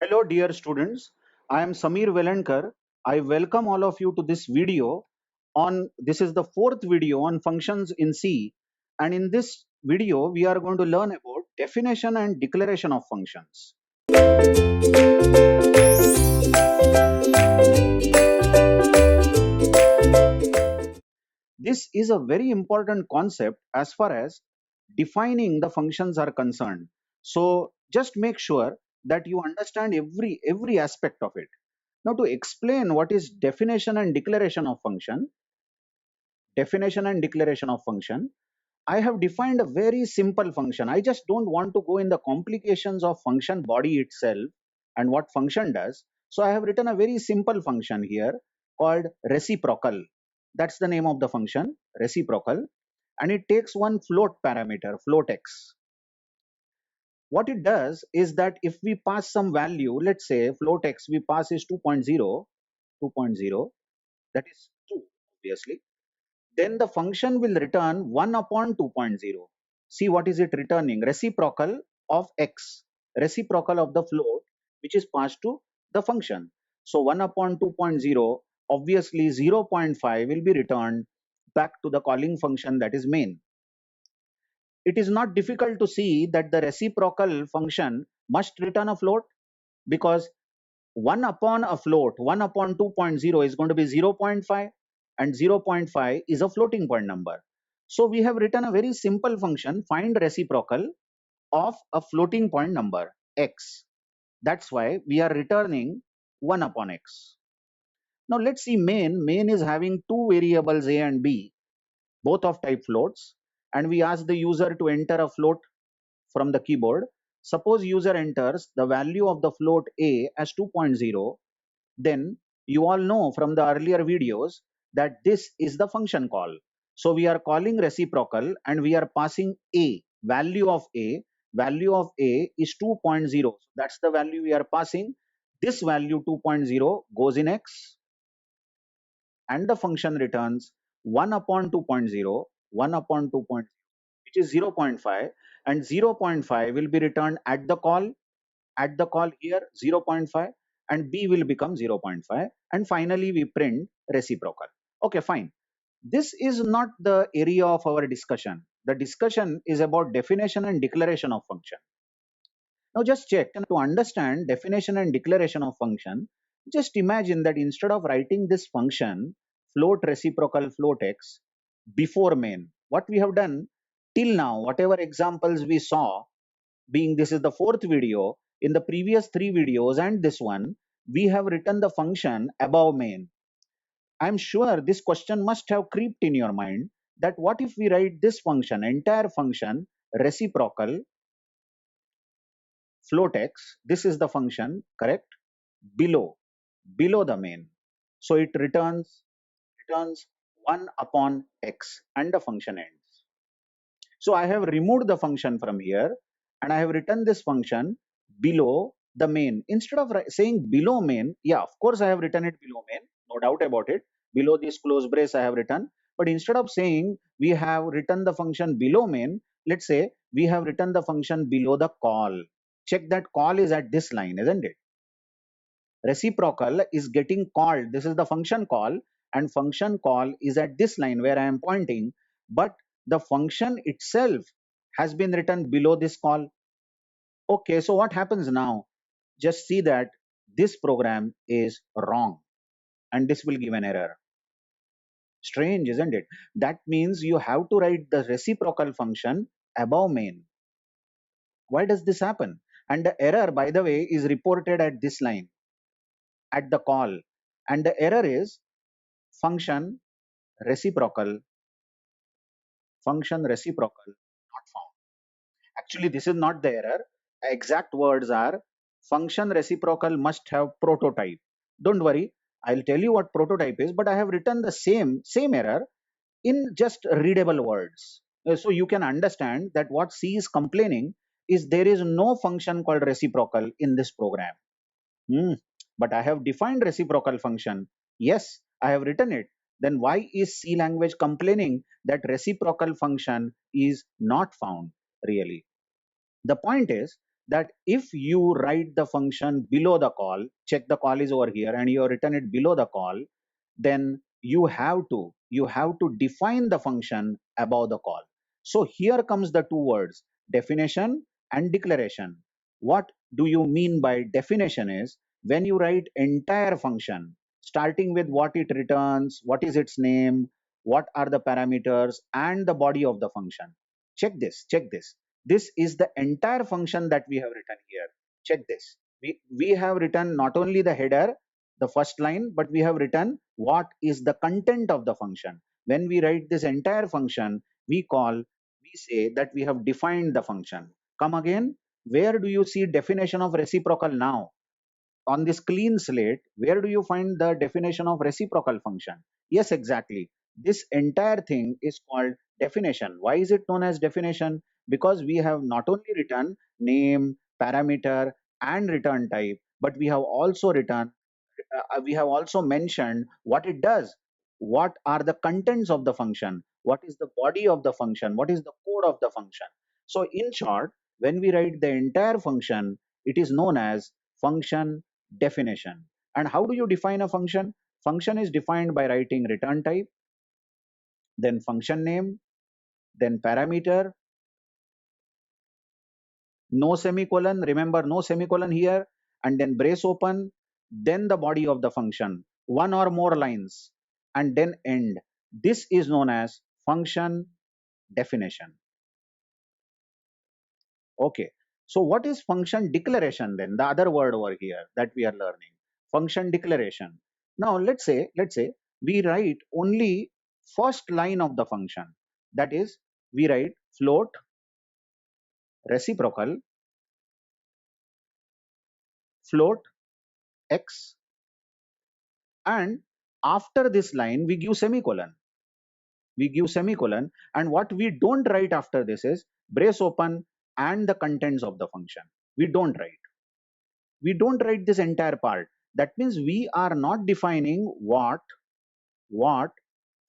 Hello, dear students. I am Samir Velankar. I welcome all of you to this video this is the fourth video on functions in C. And in this video, we are going to learn about definition and declaration of functions. This is a very important concept as far as defining the functions are concerned. So just make sure that you understand every aspect of it. Now, to explain what is definition and declaration of function, I have defined a very simple function. I just don't want to go in the complications of function body itself and what function does. So I have written a very simple function here called reciprocal. That's the name of the function, reciprocal, and it takes one float parameter, float x. What it does is that if we pass some value, let's say float x we pass is 2.0, that is 2 obviously, then the function will return 1 upon 2.0. See what is it returning? Reciprocal of x, reciprocal of the float which is passed to the function. So 1 upon 2.0, obviously 0.5 will be returned back to the calling function, that is main. It is not difficult to see that the reciprocal function must return a float, because 1 upon a float, 1 upon 2.0 is going to be 0.5, and 0.5 is a floating point number. So we have written a very simple function, find reciprocal of a floating point number x. That's why we are returning 1 upon x. Now let's see main. Main is having two variables a and b, both of type floats, and we ask the user to enter a float from the keyboard. Suppose user enters the value of the float a as 2.0, then you all know from the earlier videos that this is the function call. So we are calling reciprocal and we are passing a, value of a. Value of a is 2.0. That's the value we are passing. This value 2.0 goes in x, and the function returns 1 upon 2.0, 1 upon 2.0, which is 0.5, and 0.5 will be returned at the call. At the call here 0.5, and b will become 0.5, and finally we print reciprocal. Okay, fine. This is not the area of our discussion. The discussion is about definition and declaration of function. Now just check, and to understand definition and declaration of function, just imagine that instead of writing this function float reciprocal float x before main, what we have done till now, whatever examples we saw, being this is the fourth video, in the previous three videos and this one, we have written the function above main. I'm sure this question must have creeped in your mind that what if we write this function, entire function, reciprocal float x, this is the function, correct, below the main. So it returns 1 upon x and the function ends. So I have removed the function from here and I have written this function below the main. Instead of saying below main, yeah, of course I have written it below main, no doubt about it. Below this close brace I have written. But instead of saying we have written the function below main, let's say we have written the function below the call. Check that call is at this line, isn't it? Reciprocal is getting called. This is the function call, and function call is at this line where I am pointing, but the function itself has been written below this call. Okay, so what happens now? Just see that this program is wrong and this will give an error. Strange, isn't it? That means you have to write the reciprocal function above main. Why does this happen? And the error, by the way, is reported at this line, at the call, and the error is function reciprocal not found. Actually, this is not the error. Exact words are function reciprocal must have prototype. Don't worry, I'll tell you what prototype is, but I have written the same error in just readable words. So you can understand that what C is complaining is there is no function called reciprocal in this program. But I have defined reciprocal function. Yes, I have written it. Then why is C language complaining that reciprocal function is not found really? The point is that if you write the function below the call, check the call is over here and you have written it below the call, then you have to define the function above the call. So here comes the two words, definition and declaration. What do you mean by definition is when you write entire function starting with what it returns, what is its name, what are the parameters and the body of the function. Check this. This is the entire function that we have written here. Check this. We have written not only the header, the first line, but we have written what is the content of the function. When we write this entire function, we say that we have defined the function. Come again, where do you see definition of reciprocal now? On this clean slate, where do you find the definition of reciprocal function? Yes, exactly. This entire thing is called definition. Why is it known as definition? Because we have not only written name, parameter, and return type, but we have also mentioned what it does, what are the contents of the function, what is the body of the function, what is the code of the function. So in short, when we write the entire function, it is known as function definition. And how do you define a function? Function is defined by writing return type, then function name, then parameter, no semicolon, remember no semicolon here, and then brace open, then the body of the function, one or more lines, and then end. This is known as function definition. Okay. So what is function declaration then? The other word over here that we are learning. Function declaration. Now let's say we write only first line of the function. That is, we write float, reciprocal, float, x, and after this line we give semicolon, and what we don't write after this is brace open and the contents of the function. We don't write this entire part. That means we are not defining what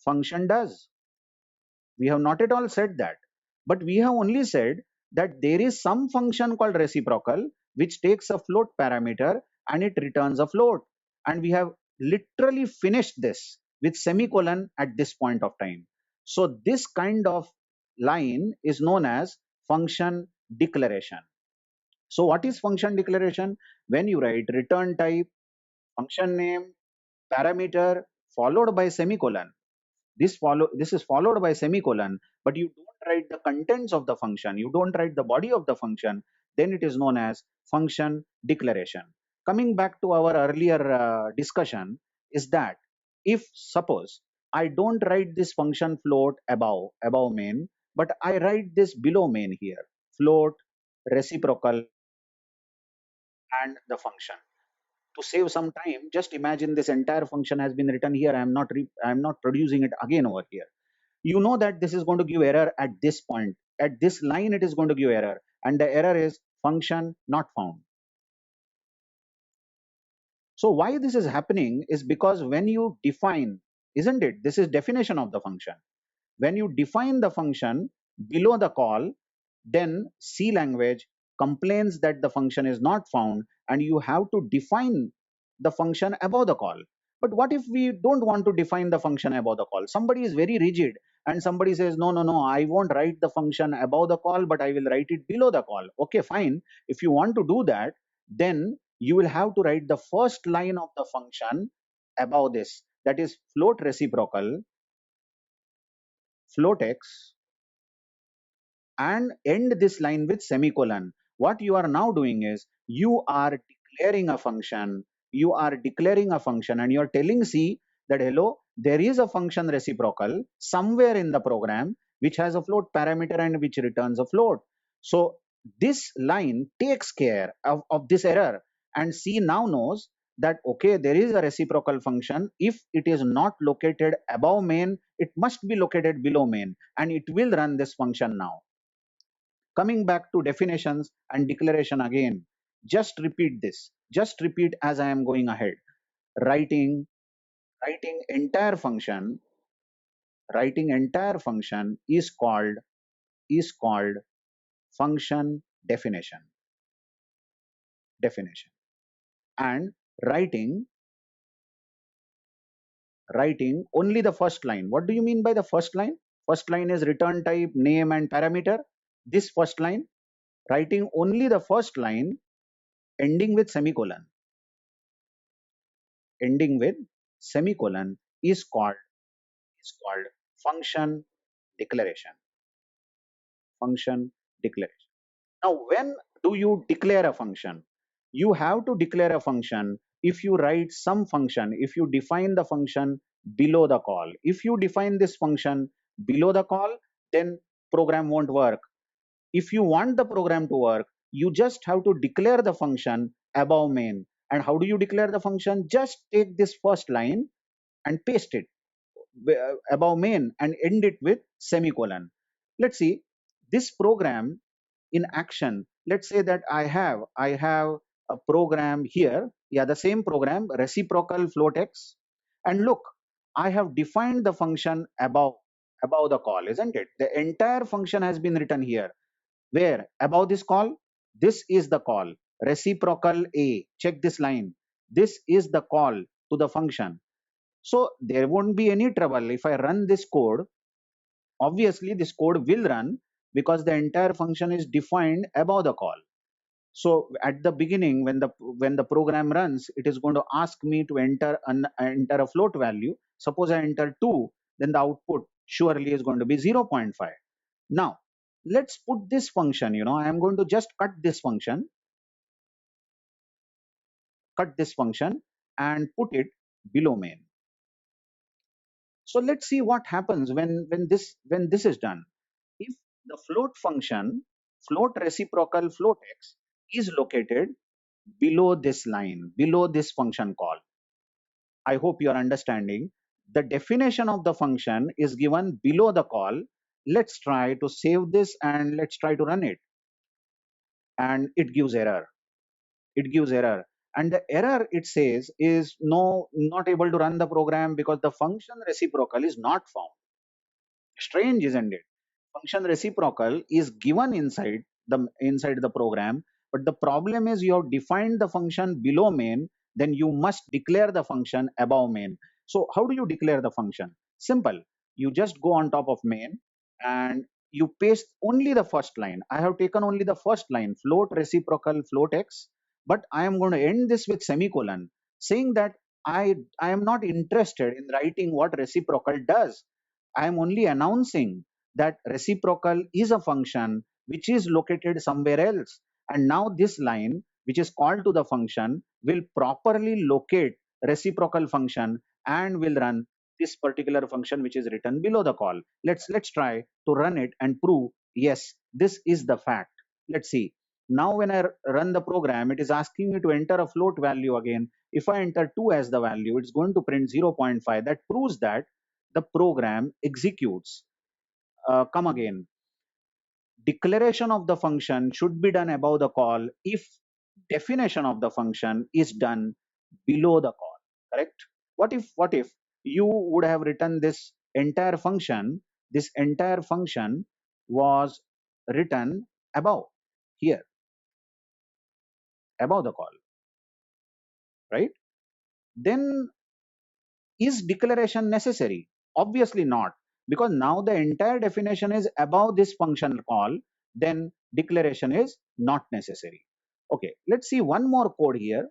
function does. We have not at all said that, but we have only said that there is some function called reciprocal which takes a float parameter and it returns a float, and we have literally finished this with semicolon at this point of time. So this kind of line is known as function declaration. So what is function declaration? When you write return type, function name, parameter followed by semicolon, this is followed by semicolon, but you don't write the contents of the function, you don't write the body of the function, then it is known as function declaration. Coming back to our earlier discussion, is that if suppose I don't write this function float above main, but I write this below main here, float, reciprocal, and the function. To save some time, just imagine this entire function has been written here. I am not producing it again over here. You know that this is going to give error at this point. At this line, it is going to give error, and the error is function not found. So why this is happening is because when you define, isn't it? This is definition of the function. When you define the function below the call, then C language complains that the function is not found and you have to define the function above the call. But what if we don't want to define the function above the call? Somebody is very rigid and somebody says, no, no, no, I won't write the function above the call, but I will write it below the call. Okay, fine. If you want to do that, then you will have to write the first line of the function above this. That is float reciprocal, float x, and end this line with semicolon. What you are now doing is you are declaring a function. You are declaring a function and you are telling C that hello, there is a function reciprocal somewhere in the program which has a float parameter and which returns a float. So this line takes care of this error, and C now knows that okay, there is a reciprocal function. If it is not located above main, it must be located below main, and it will run this function now. Coming back to definitions and declaration again, just repeat this. Just repeat as I am going ahead. Writing, writing entire function, writing entire function is called function definition. definition, and writing writing only the first line. What do you mean by the first line? First line is return type, name, and parameter. This first line, writing only the first line ending with semicolon, ending with semicolon is called function declaration. Function declaration. Now, when do you declare a function? You have to declare a function if you write some function, if you define the function below the call. If you define this function below the call, then program won't work. If you want the program to work, you just have to declare the function above main. And how do you declare the function? Just take this first line and paste it above main and end it with semicolon. Let's see this program in action. Let's say that I have a program here. Yeah, the same program, reciprocal float x. And look, I have defined the function above the call, isn't it? The entire function has been written here. Where? Above this call. This is the call, reciprocal a. Check this line. This is the call to the function. So there won't be any trouble if I run this code. Obviously, this code will run because the entire function is defined above the call. So at the beginning, when the program runs, it is going to ask me to enter a float value. Suppose I enter 2, then the output surely is going to be 0.5. Now let's put this function. I am going to just cut this function and put it below main. So let's see what happens when this is done. If the float function, float reciprocal float x, is located below this line, below this function call. I hope you are understanding. The definition of the function is given below the call. Let's try to save this and let's try to run it. And it gives error. It gives error. And the error, it says, is not able to run the program because the function reciprocal is not found. Strange, isn't it? Function reciprocal is given inside the program, but the problem is you have defined the function below main, then you must declare the function above main. So how do you declare the function? Simple. You just go on top of main and you paste only the first line. I have taken only the first line, float reciprocal float x, but I am going to end this with semicolon, saying that I am not interested in writing what reciprocal does. I am only announcing that reciprocal is a function which is located somewhere else. And now this line, which is called to the function, will properly locate reciprocal function and will run this particular function which is written below the call. Let's try to run it and prove, yes, this is the fact. Let's see. Now when I run the program, it is asking me to enter a float value again. If I enter 2 as the value, it's going to print 0.5. That proves that the program executes. Come again. Declaration of the function should be done above the call if definition of the function is done below the call. Correct? What if you would have written this entire function? This entire function was written above here, above the call, right? Then is declaration necessary? Obviously not, because now the entire definition is above this function call, then declaration is not necessary. Okay, let's see one more code here.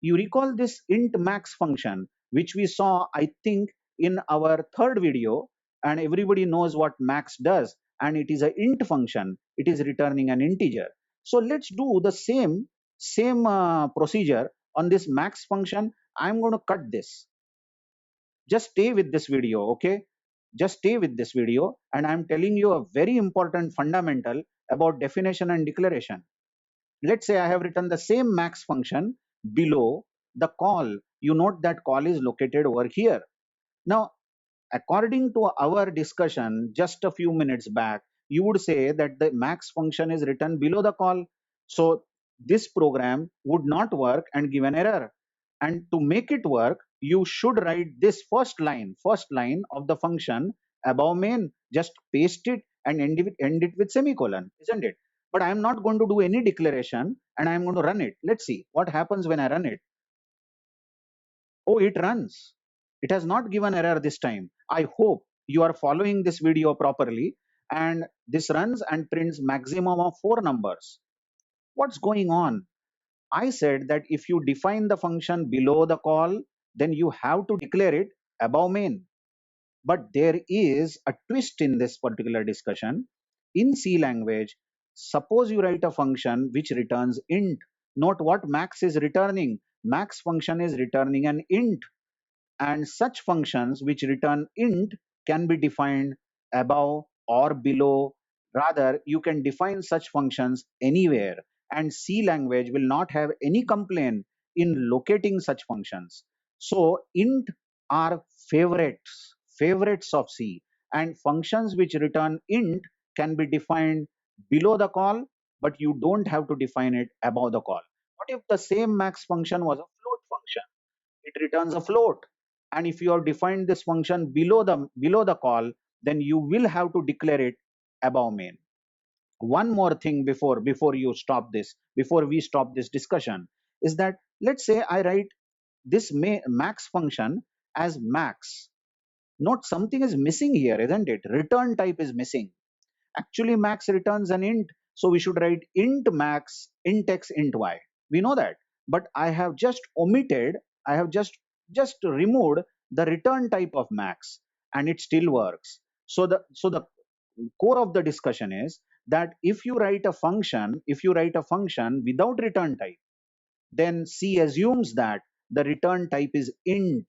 You recall this int max function, which we saw, I think, in our third video, and everybody knows what max does, and it is an int function. It is returning an integer. So let's do the same procedure on this max function. I'm going to cut this. Just stay with this video, okay? Just stay with this video, and I'm telling you a very important fundamental about definition and declaration. Let's say I have written the same max function below the call. You note that call is located over here. Now, according to our discussion just a few minutes back, you would say that the max function is written below the call. So this program would not work and give an error. And to make it work, you should write this first line of the function above main. Just paste it and end it with semicolon, isn't it? but I am not going to do any declaration and I am going to run it. Let's see what happens when I run it. Oh, it runs. It has not given error this time. I hope you are following this video properly, and this runs and prints maximum of 4 numbers. What's going on? I said that if you define the function below the call, then you have to declare it above main. But there is a twist in this particular discussion. In C language, suppose you write a function which returns int. Note what max is returning. Max function is returning an int, and such functions which return int can be defined above or below. Rather, you can define such functions anywhere, and C language will not have any complaint in locating such functions. So int are favorites of C, and functions which return int can be defined below the call, but you don't have to define it above the call. What if the same max function was a float function? It returns a float, and if you have defined this function below the call, then you will have to declare it above main. One more thing before we stop this discussion is that, let's say I write this max function as max. Note something is missing here, isn't it? Return type is missing. Actually, max returns an int, so we should write int max, int x, int y. We know that, but I have just omitted, I have just removed the return type of max, and it still works. So the core of the discussion is that if you write a function without return type, then C assumes that the return type is int.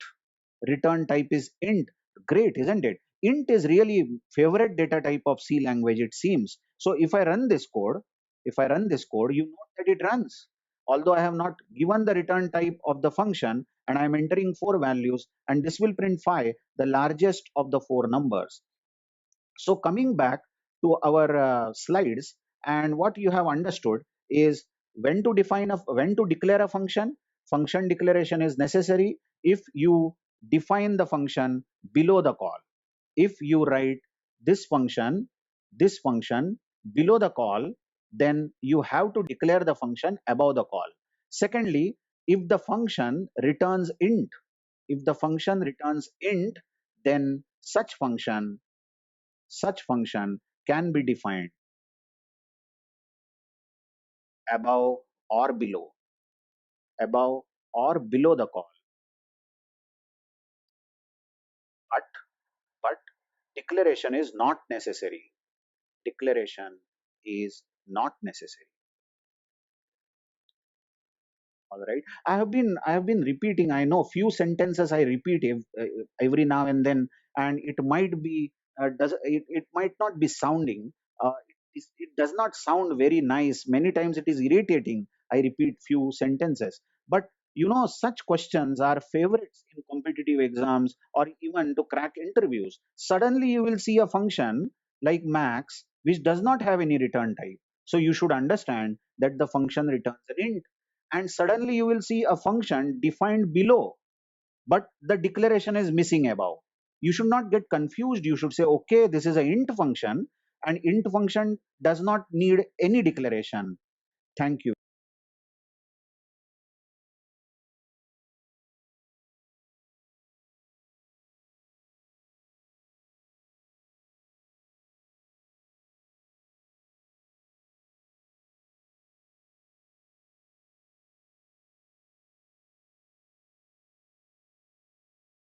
Return type is int. Great, isn't it? Int is really favorite data type of C language, it seems. So if I run this code, you note that it runs. Although I have not given the return type of the function, and I am entering 4 values, and this will print 5, the largest of the 4 numbers. So coming back to our slides, and what you have understood is when to declare a function. Function declaration is necessary if you define the function below the call. If you write this function below the call, then you have to declare the function above the call. Secondly, if the function returns int, then such function can be defined above or below the call. But but declaration is not necessary. Declaration is not necessary. All right. I have been repeating. I know few sentences I repeat every now and then, and it might be it might not be sounding. It does not sound very nice. Many times it is irritating. I repeat few sentences, but such questions are favorites in competitive exams or even to crack interviews. Suddenly you will see a function like max which does not have any return type. So you should understand that the function returns an int, and suddenly you will see a function defined below, but the declaration is missing above. You should not get confused. You should say, okay, this is an int function, and int function does not need any declaration. Thank you.